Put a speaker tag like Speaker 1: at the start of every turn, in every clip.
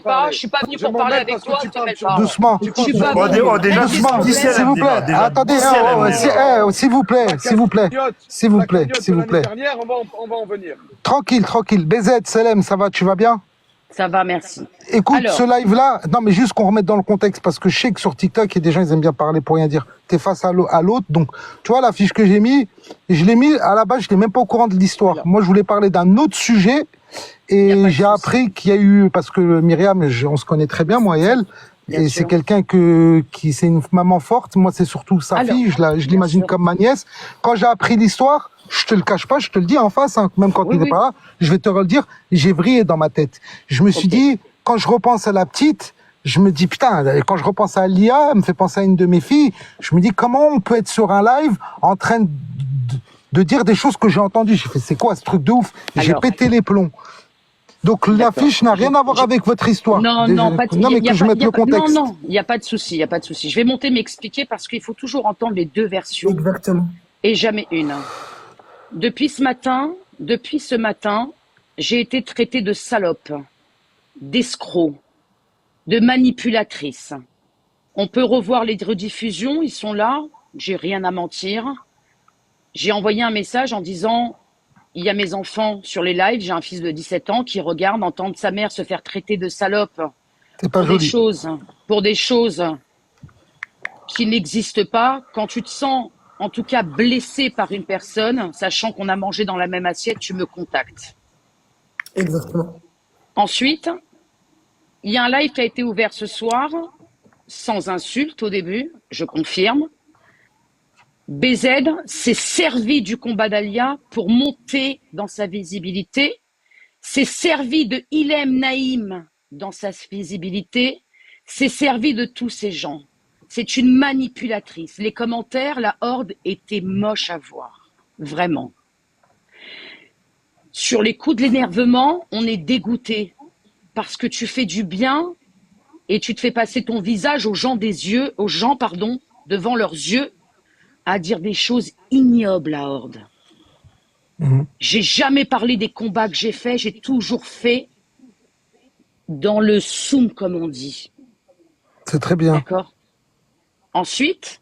Speaker 1: pas, je suis pas venu pour parler avec toi, t'appelles pas.
Speaker 2: Doucement.
Speaker 1: Je suis pas venu.
Speaker 3: Déjà,
Speaker 2: Doucement,
Speaker 3: d'ici
Speaker 2: s'il vous plaît. Attendez, s'il vous plaît, s'il vous plaît. S'il vous plaît, s'il vous plaît.
Speaker 4: Dernière, on va en venir.
Speaker 2: Tranquille, tranquille. BZ, Selem, ça va, tu vas bien?
Speaker 1: Ça va, merci.
Speaker 2: Écoute,
Speaker 1: Alors.
Speaker 2: ce live-là, non, mais juste qu'on remette dans le contexte, parce que je sais que sur TikTok, il y a des gens, ils aiment bien parler pour rien dire. T'es face à l'autre, donc, tu vois, la fiche que j'ai mis, je l'ai mis, à la base, je n'étais même pas au courant de l'histoire. Moi, je voulais parler d'un autre sujet, et j'ai appris qu'il y a eu, parce que Myriam, on se connaît très bien, moi et elle, et c'est quelqu'un c'est une maman forte. Moi, c'est surtout sa fille, je l'imagine comme ma nièce. Quand j'ai appris l'histoire, je te le cache pas, je te le dis en face, hein, même quand il n'est pas là, je vais te le dire, j'ai vrillé dans ma tête. Je me suis dit, quand je repense à la petite, je me dis, putain, quand je repense à Lia, elle me fait penser à une de mes filles, je me dis, comment on peut être sur un live en train de dire des choses que j'ai entendues? J'ai fait, c'est quoi ce truc de ouf? J'ai pété les plombs. Donc l'affiche n'a rien à voir avec votre histoire.
Speaker 1: Non, pas de
Speaker 2: Non, mais que je mette le contexte.
Speaker 1: Non, il n'y a pas de souci, il n'y a pas de souci. Je vais monter m'expliquer parce qu'il faut toujours entendre les deux versions.
Speaker 2: Exactement.
Speaker 1: Et jamais une. Depuis ce matin, j'ai été traitée de salope, d'escroc, de manipulatrice. On peut revoir les rediffusions, ils sont là, j'ai rien à mentir. J'ai envoyé un message en disant, il y a mes enfants sur les lives, j'ai un fils de 17 ans qui regarde, entendre sa mère se faire traiter de salope pour des choses qui n'existent pas. Quand tu te sens, en tout cas, blessé par une personne, sachant qu'on a mangé dans la même assiette, tu me contactes.
Speaker 5: Exactement.
Speaker 1: Ensuite, il y a un live qui a été ouvert ce soir, sans insulte au début, je confirme. BZ s'est servi du combat d'Alia pour monter dans sa visibilité, s'est servi de Ilem Naïm dans sa visibilité, s'est servi de tous ces gens. C'est une manipulatrice. Les commentaires, la horde était moche à voir. Vraiment. Sur les coups de l'énervement, on est dégoûté parce que tu fais du bien et tu te fais passer ton visage aux gens devant leurs yeux à dire des choses ignobles à horde. J'ai jamais parlé des combats que j'ai faits, j'ai toujours fait dans le soum, comme on dit.
Speaker 2: C'est très bien.
Speaker 1: D'accord. Ensuite,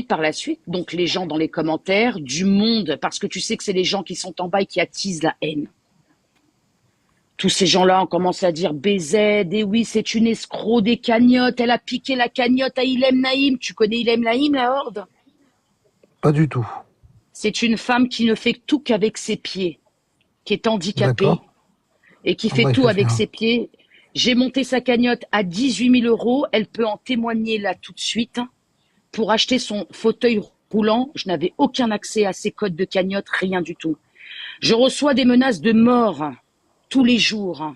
Speaker 1: par la suite, donc les gens dans les commentaires, du monde, parce que tu sais que c'est les gens qui sont en bas et qui attisent la haine. Tous ces gens-là ont commencé à dire BZ, et oui, c'est une escroc des cagnottes, elle a piqué la cagnotte à Ilem Naïm. Tu connais Ilem Naïm, la horde?
Speaker 2: Pas du tout.
Speaker 1: C'est une femme qui ne fait tout qu'avec ses pieds, qui est handicapée et qui fait tout avec ses pieds. J'ai monté sa cagnotte à 18 000 €. Elle peut en témoigner là tout de suite. Pour acheter son fauteuil roulant, je n'avais aucun accès à ses codes de cagnotte, rien du tout. Je reçois des menaces de mort tous les jours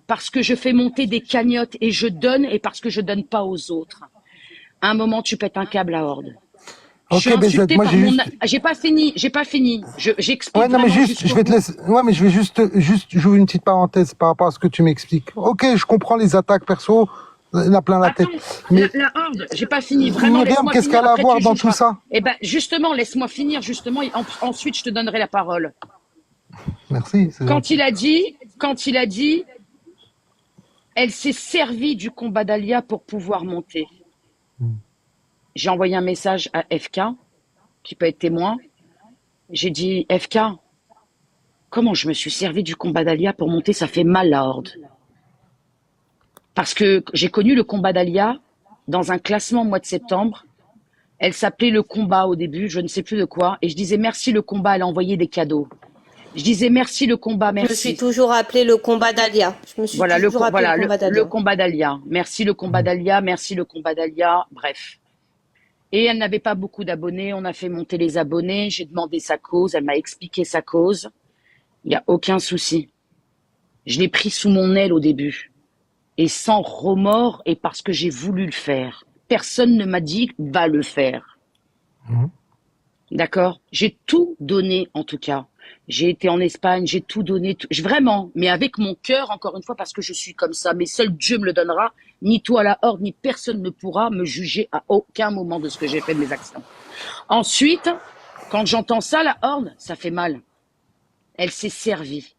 Speaker 1: parce que je fais monter des cagnottes et je donne et parce que je donne pas aux autres. À un moment, tu pètes un câble à horde. Je suis insultée par mon... J'ai pas fini. J'explique.
Speaker 2: Ouais, non, mais juste, je vais te laisser. Ouais, mais je vais juste j'ouvre une petite parenthèse par rapport à ce que tu m'expliques. Ok, je comprends les attaques perso, il y en a plein la tête.
Speaker 1: Mais la horde, j'ai pas fini. Vraiment,
Speaker 2: Myriam, qu'est-ce qu'elle a à voir dans tout ça?
Speaker 1: Eh ben, justement, laisse-moi finir, justement, et ensuite, je te donnerai la parole.
Speaker 2: Merci.
Speaker 1: Quand il a dit, elle s'est servie du combat d'Alia pour pouvoir monter. J'ai envoyé un message à FK, qui peut être témoin. J'ai dit, FK, comment je me suis servi du combat d'Alia pour monter? Ça fait mal, la horde. Parce que j'ai connu le combat d'Alia dans un classement au mois de septembre. Elle s'appelait le combat au début, je ne sais plus de quoi. Et je disais, merci le combat, elle a envoyé des cadeaux. Je disais, merci le combat, merci.
Speaker 5: Je me suis toujours appelé le combat d'Alia.
Speaker 1: Le combat d'Alia. Merci le combat d'Alia, merci le combat d'Alia, bref. Et elle n'avait pas beaucoup d'abonnés, on a fait monter les abonnés, j'ai demandé sa cause, elle m'a expliqué sa cause. Il n'y a aucun souci. Je l'ai pris sous mon aile au début. Et sans remords et parce que j'ai voulu le faire. Personne ne m'a dit va le faire. D'accord? J'ai tout donné en tout cas. J'ai été en Espagne, j'ai tout donné, vraiment, mais avec mon cœur, encore une fois, parce que je suis comme ça. Mais seul Dieu me le donnera. Ni toi, la horde, ni personne ne pourra me juger à aucun moment de ce que j'ai fait de mes actions. Ensuite, quand j'entends ça, la horde, ça fait mal. Elle s'est servie.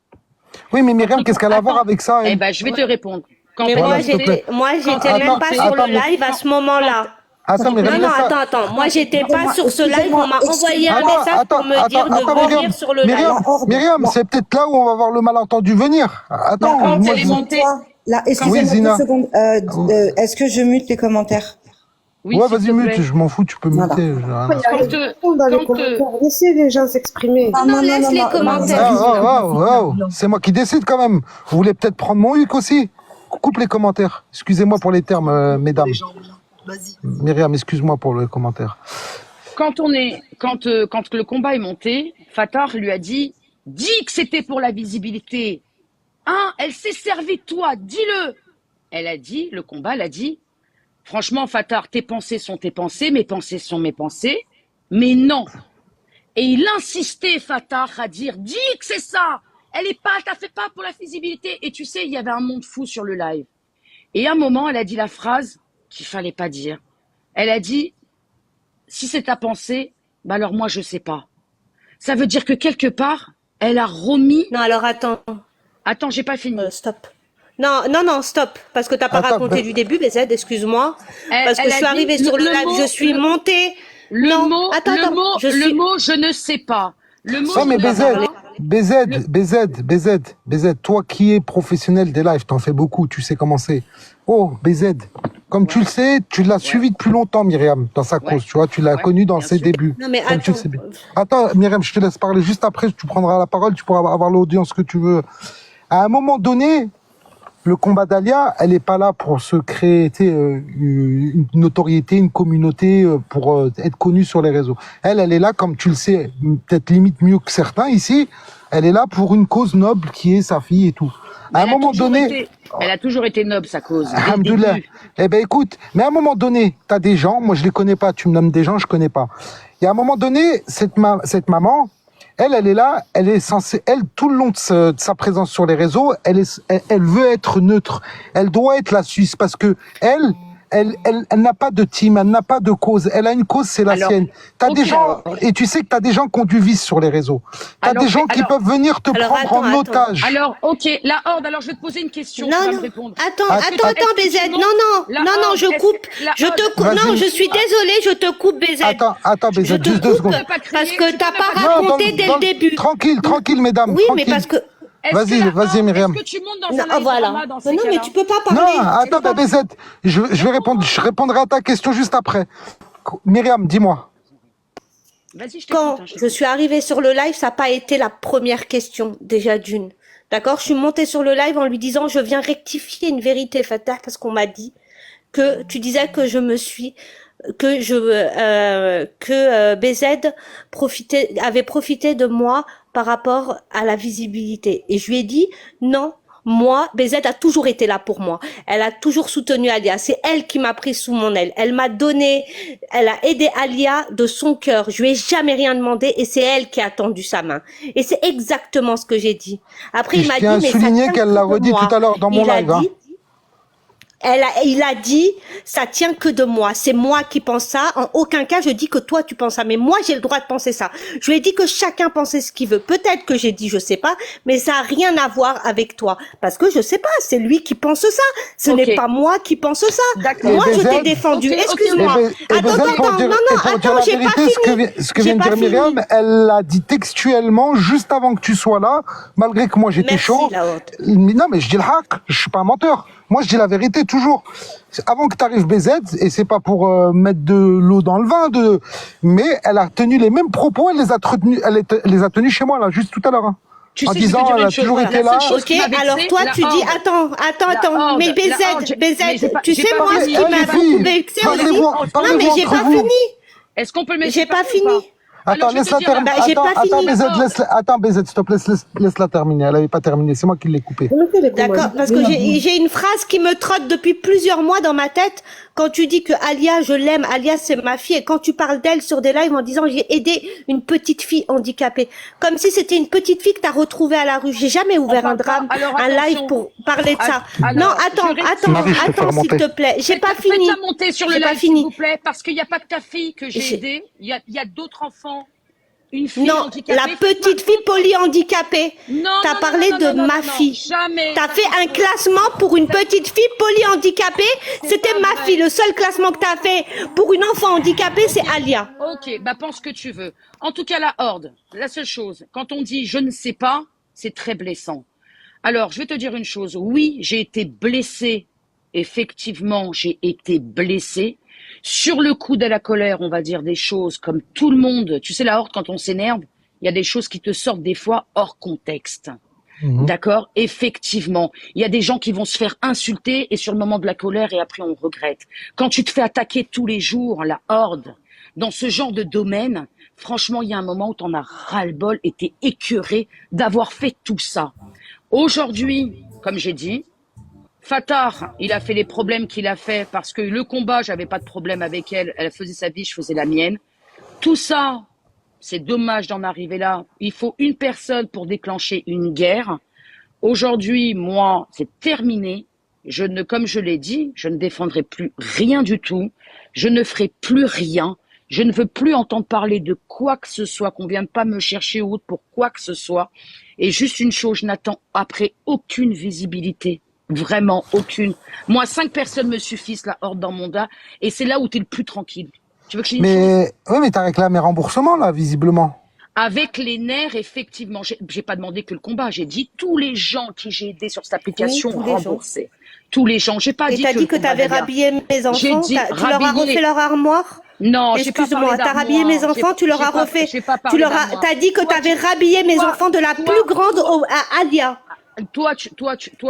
Speaker 2: Oui, mais
Speaker 1: Quand
Speaker 2: Myriam,
Speaker 1: le
Speaker 2: qu'est-ce qu'elle a à voir
Speaker 1: attends,
Speaker 2: avec ça,
Speaker 1: eh
Speaker 2: elle?
Speaker 1: ben, je vais te répondre. Quand
Speaker 5: Mais
Speaker 1: elle
Speaker 2: Voilà,
Speaker 5: moi,
Speaker 2: s'il te plaît.
Speaker 1: quand
Speaker 5: j'étais même
Speaker 2: Attends,
Speaker 5: pas
Speaker 1: elle
Speaker 5: sur le
Speaker 2: attends, mais...
Speaker 5: live à ce moment-là.
Speaker 2: Attends,
Speaker 1: quand
Speaker 2: Myriam,
Speaker 5: Non,
Speaker 1: elle
Speaker 5: non,
Speaker 2: laisse ça.
Speaker 5: attends. Moi, j'étais pas sur ce live. On
Speaker 3: Excusez-moi,
Speaker 5: m'a envoyé un
Speaker 3: excusez-moi.
Speaker 5: message pour me dire de
Speaker 2: Myriam.
Speaker 5: venir sur le live.
Speaker 2: Myriam,
Speaker 3: La horde,
Speaker 2: Myriam,
Speaker 3: la,
Speaker 2: c'est peut-être là où on va voir le malentendu venir.
Speaker 3: la
Speaker 2: Attends,
Speaker 3: horde,
Speaker 1: quand
Speaker 2: moi
Speaker 1: elle est
Speaker 2: je...
Speaker 1: montée,
Speaker 3: excusez-moi. Là,
Speaker 1: quand
Speaker 2: Oui,
Speaker 3: excusez-moi 2
Speaker 2: Zina.
Speaker 3: secondes. Est-ce que je mute les commentaires?
Speaker 1: oui,
Speaker 2: Ouais,
Speaker 1: s'il
Speaker 2: vas-y,
Speaker 1: te
Speaker 2: mute,
Speaker 1: plaît.
Speaker 2: je m'en fous, tu peux
Speaker 3: Voilà.
Speaker 2: muter, j'ai rien
Speaker 4: Il
Speaker 2: à
Speaker 4: y
Speaker 2: faire.
Speaker 4: a
Speaker 1: Quand
Speaker 4: des gens dans les
Speaker 1: quand
Speaker 4: commentaires. Laissez les gens s'exprimer.
Speaker 3: Non,
Speaker 5: Non,
Speaker 3: non, non,
Speaker 5: laisse
Speaker 3: non,
Speaker 5: les
Speaker 3: non,
Speaker 5: commentaires.
Speaker 2: C'est moi qui décide quand même. Vous voulez peut-être prendre mon huc aussi? Coupe les commentaires. Excusez-moi pour les termes, mesdames. Myriam, excuse-moi pour les commentaires.
Speaker 1: quand le combat est monté, Fatah lui a dit, dis que c'était pour la visibilité. Hein, elle s'est servie de toi, dis-le. Elle a dit, le combat, elle a dit, franchement, Fatah, tes pensées sont tes pensées, mes pensées sont mes pensées, mais non. Et il insistait, Fatah, à dire, dis que c'est ça. T'as fait pas pour la visibilité. Et tu sais, il y avait un monde fou sur le live. Et à un moment, elle a dit la phrase qu'il fallait pas dire. Elle a dit, si c'est ta pensée, bah alors moi, je sais pas. Ça veut dire que quelque part, elle a remis...
Speaker 5: Non, alors attends.
Speaker 1: Attends, j'ai pas fini.
Speaker 5: Stop. Non, stop. Parce que t'as pas
Speaker 2: Attends,
Speaker 5: raconté du début, BZ, excuse-moi. Parce que
Speaker 1: Elle
Speaker 5: je
Speaker 1: a
Speaker 5: suis
Speaker 1: dit
Speaker 5: arrivée sur le live, je suis montée. Non, attends.
Speaker 1: Le mot, je ne sais pas. Le mot,
Speaker 2: Ouais,
Speaker 1: je
Speaker 2: mais
Speaker 1: ne sais pas.
Speaker 2: BZ, toi qui es professionnel des lives, t'en fais beaucoup, tu sais comment c'est. Oh, BZ, comme tu le sais, tu l'as suivi depuis longtemps, Myriam, dans sa cause, tu vois, tu l'as connu dans
Speaker 1: bien
Speaker 2: ses
Speaker 1: sûr.
Speaker 2: débuts.
Speaker 5: Non, mais
Speaker 2: comme tu le
Speaker 5: attends.
Speaker 2: sais bien. Attends, Myriam, je te laisse parler juste après, tu prendras la parole, tu pourras avoir l'audience que tu veux. À un moment donné, le combat d'Alia, elle n'est pas là pour se créer une notoriété, une communauté, pour être connue sur les réseaux. Elle est là, comme tu le sais, peut-être limite mieux que certains ici, elle est là pour une cause noble qui est sa fille et tout. À un moment donné...
Speaker 1: Elle a toujours été noble, sa cause. dès le
Speaker 2: Alhamdoulilah.
Speaker 1: début.
Speaker 2: Eh ben écoute, mais à un moment donné, tu as des gens, moi je les connais pas, tu me nommes des gens, je connais pas. Et à un moment donné, cette maman, elle est là, elle est censée, tout le long de sa présence sur les réseaux, elle veut être neutre. Elle doit être la Suisse parce que elle n'a pas de team, elle n'a pas de cause. Elle a une cause, c'est la
Speaker 1: Alors,
Speaker 2: sienne. T'as
Speaker 1: ok,
Speaker 2: des gens,
Speaker 1: alors.
Speaker 2: et tu sais que t'as des gens qui ont du vice sur les réseaux. T'as
Speaker 1: Alors,
Speaker 2: des gens qui
Speaker 1: alors-
Speaker 2: peuvent venir te
Speaker 5: Alors,
Speaker 2: prendre en
Speaker 5: attends.
Speaker 2: otage.
Speaker 1: Alors, ok, la horde, alors je vais te poser une question, tu vas me répondre.
Speaker 5: Attends,
Speaker 1: Est-ce que
Speaker 5: BZ.
Speaker 1: tu montes la
Speaker 5: Non,
Speaker 1: horde,
Speaker 5: je
Speaker 1: est-ce
Speaker 5: coupe.
Speaker 1: que la
Speaker 5: Je te
Speaker 1: horde-
Speaker 5: coupe.
Speaker 2: Vas-y.
Speaker 5: Non, je suis désolée, je te coupe, BZ.
Speaker 2: Attends, BZ,
Speaker 5: Je te
Speaker 2: juste 2
Speaker 5: coupe
Speaker 2: secondes.
Speaker 1: pas crier,
Speaker 5: parce
Speaker 1: tu
Speaker 5: que
Speaker 1: peux
Speaker 5: t'as
Speaker 1: ne
Speaker 5: pas
Speaker 1: pas
Speaker 5: raconté dès le début.
Speaker 2: Tranquille, mesdames.
Speaker 5: Oui, mais
Speaker 2: tranquille.
Speaker 5: parce que...
Speaker 1: Est-ce
Speaker 2: Vas-y,
Speaker 1: que la
Speaker 2: vas-y,
Speaker 1: horde,
Speaker 2: Myriam.
Speaker 1: Est-ce que tu montes dans
Speaker 5: Non,
Speaker 1: un live
Speaker 5: voilà.
Speaker 1: drama dans ces
Speaker 5: Non, mais
Speaker 1: cas-là
Speaker 5: tu peux pas parler.
Speaker 2: Non, attends, BZ, je vais répondre, je répondrai à ta question juste après. Myriam, dis-moi.
Speaker 1: Vas-y, je
Speaker 5: Quand
Speaker 1: t'écoute.
Speaker 5: je suis arrivée sur le live, ça n'a pas été la première question, déjà d'une. D'accord? Je suis montée sur le live en lui disant, je viens rectifier une vérité, Fatah, parce qu'on m'a dit que tu disais que BZ avait profité de moi par rapport à la visibilité. Et je lui ai dit, non. Moi, BZ a toujours été là pour moi. Elle a toujours soutenu Alia. C'est elle qui m'a pris sous mon aile. Elle m'a donné, elle a aidé Alia de son cœur. Je lui ai jamais rien demandé et c'est elle qui a tendu sa main. Et c'est exactement ce que j'ai dit. Après, il
Speaker 2: Je
Speaker 5: m'a dit,
Speaker 2: tiens à
Speaker 5: mais ça
Speaker 2: souligner
Speaker 5: tient
Speaker 2: qu'elle
Speaker 5: que
Speaker 2: l'a
Speaker 5: de
Speaker 2: redit
Speaker 5: moi.
Speaker 2: tout à l'heure dans mon
Speaker 5: Il a
Speaker 2: live, hein.
Speaker 5: dit, il a dit, ça tient que de moi. C'est moi qui pense ça. En aucun cas, je dis que toi, tu penses ça. Mais moi, j'ai le droit de penser ça. Je lui ai dit que chacun pensait ce qu'il veut. Peut-être que j'ai dit, je sais pas, mais ça a rien à voir avec toi. Parce que je sais pas, c'est lui qui pense ça. Ce
Speaker 1: Ok.
Speaker 5: n'est pas moi qui pense ça.
Speaker 1: D'accord.
Speaker 5: Moi,
Speaker 2: Et
Speaker 5: je t'ai
Speaker 2: BZ,
Speaker 5: défendu.
Speaker 1: ok,
Speaker 5: Excuse-moi.
Speaker 2: Et BZ, pour dire
Speaker 5: Attends,
Speaker 2: la
Speaker 5: j'ai pas
Speaker 2: vérité,
Speaker 5: fini.
Speaker 2: ce que
Speaker 5: J'ai
Speaker 2: vient de
Speaker 5: pas
Speaker 2: dire
Speaker 5: fini.
Speaker 2: Myriam, elle l'a dit textuellement juste avant que tu sois là, malgré que moi j'étais
Speaker 5: Merci,
Speaker 2: chaud.
Speaker 5: la haute.
Speaker 2: Non, mais je dis le hack, je suis pas un menteur. Moi, je dis la vérité toujours. Avant que tu arrives BZ, et c'est pas pour mettre de l'eau dans le vin, mais elle a tenu les mêmes propos, elle les a tenus chez moi, là, juste tout à l'heure. Hein.
Speaker 1: Tu
Speaker 2: En
Speaker 1: sais, je vais
Speaker 2: disant,
Speaker 1: te dire
Speaker 2: elle
Speaker 1: une
Speaker 2: a
Speaker 1: chose,
Speaker 2: toujours
Speaker 1: la
Speaker 2: été
Speaker 1: seule
Speaker 2: là.
Speaker 1: chose
Speaker 5: Ok,
Speaker 1: qui m'a vexée,
Speaker 5: alors toi
Speaker 1: la
Speaker 5: tu dis,
Speaker 1: horde.
Speaker 5: attends,
Speaker 1: La
Speaker 5: mais
Speaker 1: horde, la horde, mais j'ai pas-
Speaker 5: tu
Speaker 1: j'ai
Speaker 5: sais
Speaker 1: pas
Speaker 5: moi ce
Speaker 1: fini.
Speaker 5: qui
Speaker 2: Eh,
Speaker 5: m'a
Speaker 2: les
Speaker 5: beaucoup
Speaker 2: filles,
Speaker 5: vexé aussi.
Speaker 2: parlez-vous
Speaker 5: Non mais j'ai
Speaker 2: entre
Speaker 5: pas
Speaker 2: vous.
Speaker 5: fini,
Speaker 1: Est-ce qu'on peut le laisser
Speaker 5: j'ai pas
Speaker 1: parler ou
Speaker 5: fini.
Speaker 2: Attends,
Speaker 1: Alors, je vais te
Speaker 2: laisse-la
Speaker 1: dire,
Speaker 2: terminer.
Speaker 5: Bah, j'ai pas
Speaker 2: Attends,
Speaker 5: fini.
Speaker 2: Attends, BZ, s'il te plaît, laisse-la terminer. Elle avait pas terminé, c'est moi qui l'ai coupée.
Speaker 5: D'accord, parce que j'ai une phrase qui me trotte depuis plusieurs mois dans ma tête. Quand tu dis que Alia, je l'aime, Alia c'est ma fille, et quand tu parles d'elle sur des lives en disant j'ai aidé une petite fille handicapée, comme si c'était une petite fille que t'as retrouvée à la rue. J'ai jamais ouvert un drame,
Speaker 1: alors,
Speaker 5: un live
Speaker 1: attention.
Speaker 5: pour parler de ça.
Speaker 1: Alors,
Speaker 5: Non,
Speaker 2: Marie, je peux faire
Speaker 5: attends, s'il
Speaker 2: monter.
Speaker 5: te plaît. J'ai pas fini.
Speaker 1: Faites-la monter sur le
Speaker 5: J'ai pas
Speaker 1: live, s'il
Speaker 5: fini.
Speaker 1: vous plaît, parce qu'il n'y a pas que ta fille que j'ai
Speaker 5: J'ai-
Speaker 1: aidée. Il y a d'autres enfants. Une fille
Speaker 5: Non,
Speaker 1: handicapée.
Speaker 5: la petite fille polyhandicapée.
Speaker 1: Non,
Speaker 5: T'as
Speaker 1: non,
Speaker 5: parlé
Speaker 1: non,
Speaker 5: de
Speaker 1: non, non,
Speaker 5: ma
Speaker 1: non,
Speaker 5: fille.
Speaker 1: jamais.
Speaker 5: T'as fait un classement pour une petite fille polyhandicapée. C'était
Speaker 1: pas
Speaker 5: ma
Speaker 1: vrai.
Speaker 5: fille. Le seul classement que t'as fait pour une enfant handicapée, c'est Alia.
Speaker 1: Ok, bah pense ce que tu veux. En tout cas, la horde, la seule chose, quand on dit je ne sais pas, c'est très blessant. Alors, je vais te dire une chose. Oui, j'ai été blessée. Effectivement, j'ai été blessée. Sur le coup de la colère, on va dire des choses comme tout le monde. Tu sais, la horde, quand on s'énerve, il y a des choses qui te sortent des fois hors contexte. D'accord? Effectivement. Il y a des gens qui vont se faire insulter et sur le moment de la colère et après on regrette. Quand tu te fais attaquer tous les jours, la horde, dans ce genre de domaine, franchement, il y a un moment où t'en as ras-le-bol et t'es écœuré d'avoir fait tout ça. Aujourd'hui, comme j'ai dit, Fatah, il a fait les problèmes qu'il a fait parce que le combat, j'avais pas de problème avec elle. Elle faisait sa vie, je faisais la mienne. Tout ça, c'est dommage d'en arriver là. Il faut une personne pour déclencher une guerre. Aujourd'hui, moi, c'est terminé. Comme je l'ai dit, je ne défendrai plus rien du tout. Je ne ferai plus rien. Je ne veux plus entendre parler de quoi que ce soit, qu'on vienne pas me chercher ou autre pour quoi que ce soit. Et juste une chose, je n'attends après aucune visibilité. Vraiment aucune. Moi, 5 personnes me suffisent, la horde dans mon mandat. Et c'est là où tu es le plus tranquille. Tu veux que je dise une chose?
Speaker 2: Mais, oui, mais t'as réclamé remboursement, là, visiblement.
Speaker 1: Avec les nerfs, effectivement, j'ai pas demandé que le combat. J'ai dit tous les gens qui j'ai aidés sur cette application
Speaker 5: Oui, tous les gens.
Speaker 1: remboursés. Tous les gens. J'ai pas
Speaker 5: Et
Speaker 1: dit
Speaker 5: t'as
Speaker 1: que
Speaker 5: dit
Speaker 1: le
Speaker 5: que
Speaker 1: combat
Speaker 5: t'avais
Speaker 1: d'ailleurs.
Speaker 5: rhabillé mes enfants.
Speaker 1: J'ai dit
Speaker 5: Tu leur as
Speaker 1: rhabiller.
Speaker 5: refait leur armoire.
Speaker 1: Non, j'ai pas
Speaker 5: Excuse-moi,
Speaker 1: parlé
Speaker 5: t'as rhabillé mes
Speaker 1: d'armoire.
Speaker 5: enfants, tu leur as refait.
Speaker 1: J'ai pas
Speaker 5: Tu
Speaker 1: parlé
Speaker 5: leur as,
Speaker 1: d'armoire.
Speaker 5: t'as dit que
Speaker 1: Toi,
Speaker 5: t'avais
Speaker 1: tu-
Speaker 5: rhabillé mes
Speaker 1: toi-
Speaker 5: enfants de la
Speaker 1: toi-
Speaker 5: plus grande à Alia.
Speaker 1: Toi,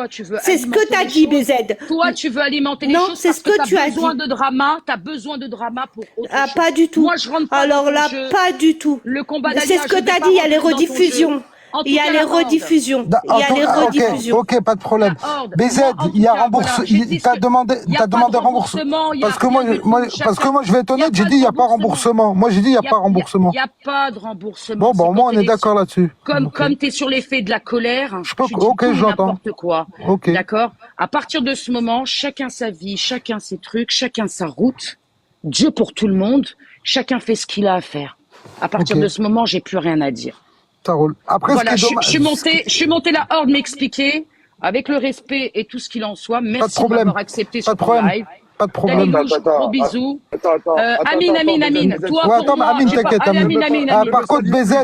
Speaker 1: tu veux.
Speaker 5: C'est ce que
Speaker 1: alimenter
Speaker 5: t'as
Speaker 1: les
Speaker 5: dit,
Speaker 1: choses.
Speaker 5: BZ.
Speaker 1: Toi, tu veux alimenter les
Speaker 5: Non,
Speaker 1: choses
Speaker 5: c'est
Speaker 1: parce
Speaker 5: ce que
Speaker 1: t'as
Speaker 5: tu as
Speaker 1: besoin
Speaker 5: dit.
Speaker 1: de drama. T'as besoin de drama pour autre
Speaker 5: Ah,
Speaker 1: chose.
Speaker 5: pas du tout.
Speaker 1: Moi, je rentre pas
Speaker 5: Alors
Speaker 1: dans ton
Speaker 5: là,
Speaker 1: jeu.
Speaker 5: pas du tout.
Speaker 1: Le combat
Speaker 5: C'est
Speaker 1: d'Alia,
Speaker 5: ce que
Speaker 1: je vais
Speaker 5: t'as
Speaker 1: pas
Speaker 5: dit, il y a les
Speaker 1: rentrer dans ton jeu.
Speaker 5: rediffusions.
Speaker 1: En tout
Speaker 5: Il y a
Speaker 1: cas,
Speaker 5: les
Speaker 1: la horde.
Speaker 5: rediffusions. Il y a les
Speaker 2: Ok,
Speaker 5: rediffusions.
Speaker 2: ok, pas de problème.
Speaker 1: La horde.
Speaker 2: BZ,
Speaker 1: Moi, en
Speaker 2: il y a
Speaker 1: tout cas,
Speaker 2: remboursé,
Speaker 1: voilà, j'ai dit
Speaker 2: t'as
Speaker 1: ce-
Speaker 2: demandé,
Speaker 1: il y a
Speaker 2: t'as
Speaker 1: pas
Speaker 2: demandé
Speaker 1: de
Speaker 2: remboursement.
Speaker 1: il y a
Speaker 2: Parce que
Speaker 1: rien
Speaker 2: moi,
Speaker 1: du tout.
Speaker 2: parce que moi, je vais être
Speaker 1: Il y a
Speaker 2: honnête, j'ai
Speaker 1: pas
Speaker 2: dit,
Speaker 1: de
Speaker 2: il n'y a pas remboursement. Moi, j'ai dit, il n'y a pas remboursement.
Speaker 1: Il n'y a pas de remboursement.
Speaker 2: Bon,
Speaker 1: C'est
Speaker 2: bon,
Speaker 1: quand
Speaker 2: moi, on
Speaker 1: t'es
Speaker 2: est
Speaker 1: les-
Speaker 2: d'accord là-dessus.
Speaker 1: Comme,
Speaker 2: Ok.
Speaker 1: comme tu es sur l'effet de la colère,
Speaker 2: Je peux-
Speaker 1: tu dis
Speaker 2: ok,
Speaker 1: tout et
Speaker 2: j'entends.
Speaker 1: n'importe quoi.
Speaker 2: Ok.
Speaker 1: D'accord? À partir de ce moment, chacun sa vie, chacun ses trucs, chacun sa route. Dieu pour tout le monde. Chacun fait ce qu'il a à faire. À partir
Speaker 2: Ok.
Speaker 1: de ce moment, j'ai plus rien à dire.
Speaker 2: Ça roule. Après,
Speaker 1: Voilà,
Speaker 2: ce qui
Speaker 1: je
Speaker 2: est dommage.
Speaker 1: suis monté la horde m'expliquer avec le respect et tout ce qu'il en soit.
Speaker 2: Pas de
Speaker 1: Merci de
Speaker 2: problème.
Speaker 1: m'avoir accepté
Speaker 2: Pas
Speaker 1: sur
Speaker 2: de
Speaker 1: ton
Speaker 2: problème.
Speaker 1: live.
Speaker 2: Pas de problème.
Speaker 1: Dalilouche, gros bisous. Amine, Amine. Toi,
Speaker 2: Ouais,
Speaker 1: pour
Speaker 2: attends,
Speaker 1: moi,
Speaker 2: Amine,
Speaker 1: j'ai pas-
Speaker 2: t'inquiète,
Speaker 1: Allez,
Speaker 2: Amine.
Speaker 1: Amine.
Speaker 2: Ah, par contre, BZ.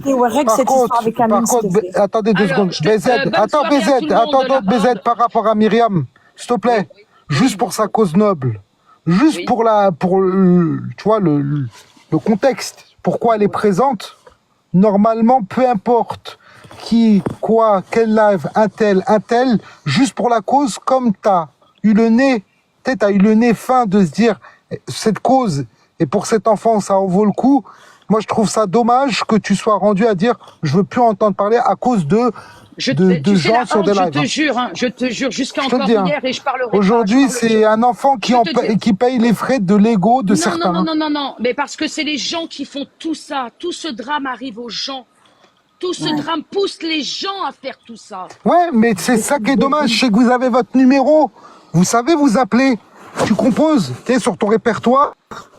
Speaker 4: Et ouais, règle
Speaker 2: Par
Speaker 4: cette histoire avec
Speaker 2: contre,
Speaker 4: Amine, s'il te plaît.
Speaker 2: attendez 2
Speaker 1: Alors,
Speaker 2: secondes.
Speaker 1: je te-
Speaker 2: BZ,
Speaker 1: bonne
Speaker 2: attends,
Speaker 1: soirée à
Speaker 2: BZ,
Speaker 1: tout le monde de la
Speaker 2: BZ,
Speaker 1: horde.
Speaker 2: par rapport à Myriam, s'il te plaît, juste pour sa cause noble, juste
Speaker 1: Oui.
Speaker 2: pour tu vois, le contexte, pourquoi elle est présente, normalement, peu importe qui, quoi, quel live, un tel, juste pour la cause, comme t'as eu le nez, peut-être t'as eu le nez fin de se dire, cette cause, et pour cet enfant, ça en vaut le coup. Moi, je trouve ça dommage que tu sois rendu à dire, je veux plus entendre parler à cause de
Speaker 1: Tu sais,
Speaker 2: gens
Speaker 1: la
Speaker 2: sur
Speaker 1: horde,
Speaker 2: des
Speaker 1: je
Speaker 2: lives.
Speaker 1: te jure, je te jure, jusqu'à
Speaker 2: Je te le
Speaker 1: encore
Speaker 2: dis, hein.
Speaker 1: hier, et je parlerai pas,
Speaker 2: Aujourd'hui,
Speaker 1: je parle-
Speaker 2: c'est un enfant
Speaker 1: je te dis-
Speaker 2: qui paye les frais de l'ego de
Speaker 1: Non,
Speaker 2: certains.
Speaker 1: non, mais parce que c'est les gens qui font tout ça. Tout ce drame arrive aux gens. Tout ce drame pousse les gens à faire tout ça.
Speaker 2: Ouais, mais c'est ça qui est dommage, c'est que vous avez votre numéro. Vous savez vous appeler. Tu composes, tu es sur ton répertoire,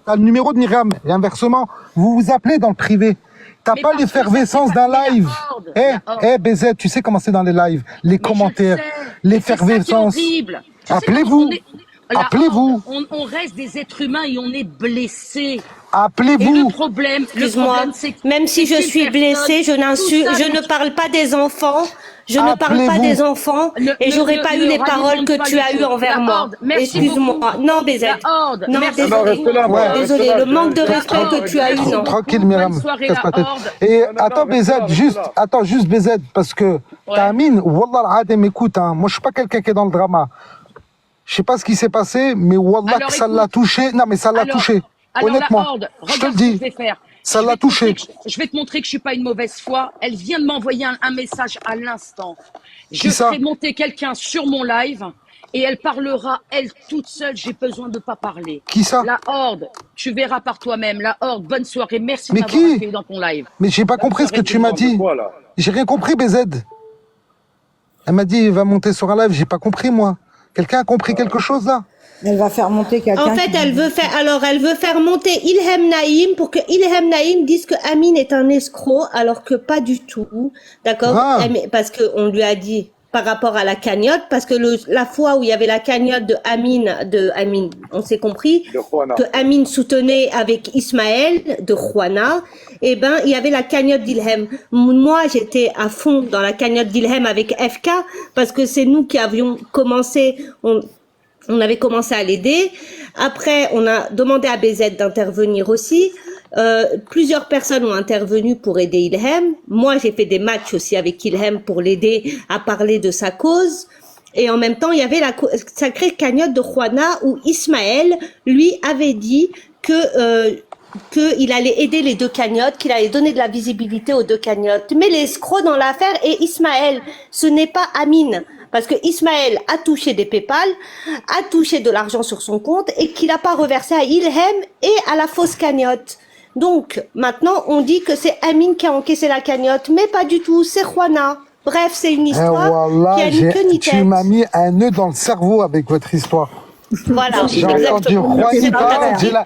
Speaker 2: t'as le numéro de Myriam. Et inversement, vous vous appelez dans le privé. T'as
Speaker 1: Mais
Speaker 2: pas
Speaker 1: parce que
Speaker 2: l'effervescence
Speaker 1: ça, c'est
Speaker 2: d'un
Speaker 1: pas-
Speaker 2: live.
Speaker 1: la horde.
Speaker 2: BZ, tu sais comment c'est dans les lives. Les
Speaker 1: Mais
Speaker 2: commentaires,
Speaker 1: je le sais.
Speaker 2: l'effervescence.
Speaker 1: C'est ça qui est horrible. Tu sais,
Speaker 2: Appelez-vous.
Speaker 1: on est- la
Speaker 2: Appelez-vous.
Speaker 1: horde, on reste des êtres humains et on est blessés. Et
Speaker 2: Appelez-vous.
Speaker 1: le problème,
Speaker 5: Excuse-moi,
Speaker 1: c'est que
Speaker 5: même si
Speaker 1: c'est
Speaker 5: je
Speaker 1: qu'une
Speaker 5: suis blessée, je
Speaker 1: personne, tout ça,
Speaker 5: je ne parle pas des enfants. Je ne parle pas
Speaker 2: Appelez-vous.
Speaker 5: des enfants et j'aurais pas eu les paroles que tu as eues envers moi. Excuse-moi. Non, BZ.
Speaker 1: La horde,
Speaker 5: Non,
Speaker 1: merci
Speaker 5: désolé.
Speaker 1: beaucoup.
Speaker 2: Ouais.
Speaker 5: Désolé, le manque de respect que tu as eu, non.
Speaker 2: Tranquille, Myriam.
Speaker 1: Bonne soirée,
Speaker 2: casse
Speaker 1: la
Speaker 2: pas tête.
Speaker 1: horde.
Speaker 2: Et attends, BZ, juste BZ, parce que t'as Amine, Wallah al-Adem, écoute, hein, moi je suis pas quelqu'un qui est dans le drama. Je sais pas ce qui s'est passé, mais Wallah
Speaker 1: Alors,
Speaker 2: que ça
Speaker 1: écoute.
Speaker 2: l'a touché. Non, mais ça l'a touché.
Speaker 1: Alors,
Speaker 2: Honnêtement,
Speaker 1: la horde,
Speaker 2: je te le
Speaker 1: regarde ce que
Speaker 2: dis.
Speaker 1: je vais faire.
Speaker 2: Ça
Speaker 1: Je
Speaker 2: l'a
Speaker 1: vais te montrer
Speaker 2: touché.
Speaker 1: je vais te montrer que je suis pas une mauvaise foi. Elle vient de m'envoyer un message à l'instant. Je
Speaker 2: Qui ça
Speaker 1: ferai monter quelqu'un sur mon live et elle parlera, elle toute seule. J'ai besoin de pas parler.
Speaker 2: Qui ça?
Speaker 1: La horde, tu verras par toi-même. La horde, bonne soirée. Merci
Speaker 2: Mais
Speaker 1: de m'avoir
Speaker 2: qui?
Speaker 1: accueilli dans ton live.
Speaker 2: Mais j'ai pas compris ce que tu m'as dit. J'ai rien compris, BZ. Elle m'a dit, il va monter sur un live. J'ai pas compris, moi. Quelqu'un a compris quelque chose là?
Speaker 3: Elle va faire monter quelqu'un.
Speaker 5: En fait, elle veut faire monter Ilham Naïm pour que Ilham Naïm dise que Amine est un escroc, alors que pas du tout. D'accord? Parce que on lui a dit par rapport à la cagnotte, parce que la fois où il y avait la cagnotte de Amine, on s'est compris, que Amine soutenait avec Ismaël de Juana, eh ben, il y avait la cagnotte d'Ilham. Moi, j'étais à fond dans la cagnotte d'Ilham avec FK, parce que c'est nous qui avions commencé, on avait commencé à l'aider. Après, on a demandé à BZ d'intervenir aussi. Plusieurs personnes ont intervenu pour aider Ilham. Moi, j'ai fait des matchs aussi avec Ilham pour l'aider à parler de sa cause. Et en même temps, il y avait la sacrée cagnotte de Juana où Ismaël, lui, avait dit qu'il allait aider les deux cagnottes, qu'il allait donner de la visibilité aux deux cagnottes. Mais l'escroc dans l'affaire est Ismaël. Ce n'est pas Amine. Parce que Ismaël a touché des PayPal, a touché de l'argent sur son compte et qu'il n'a pas reversé à Ilham et à la fausse cagnotte. Donc, maintenant, on dit que c'est Amine qui a encaissé la cagnotte, mais pas du tout, c'est Juana. Bref, c'est une histoire qui a ni queue ni tête.
Speaker 2: Tu m'as mis un nœud dans le cerveau avec votre histoire.
Speaker 5: Voilà,
Speaker 2: J'ai entendu
Speaker 5: exactement.
Speaker 2: Juanita,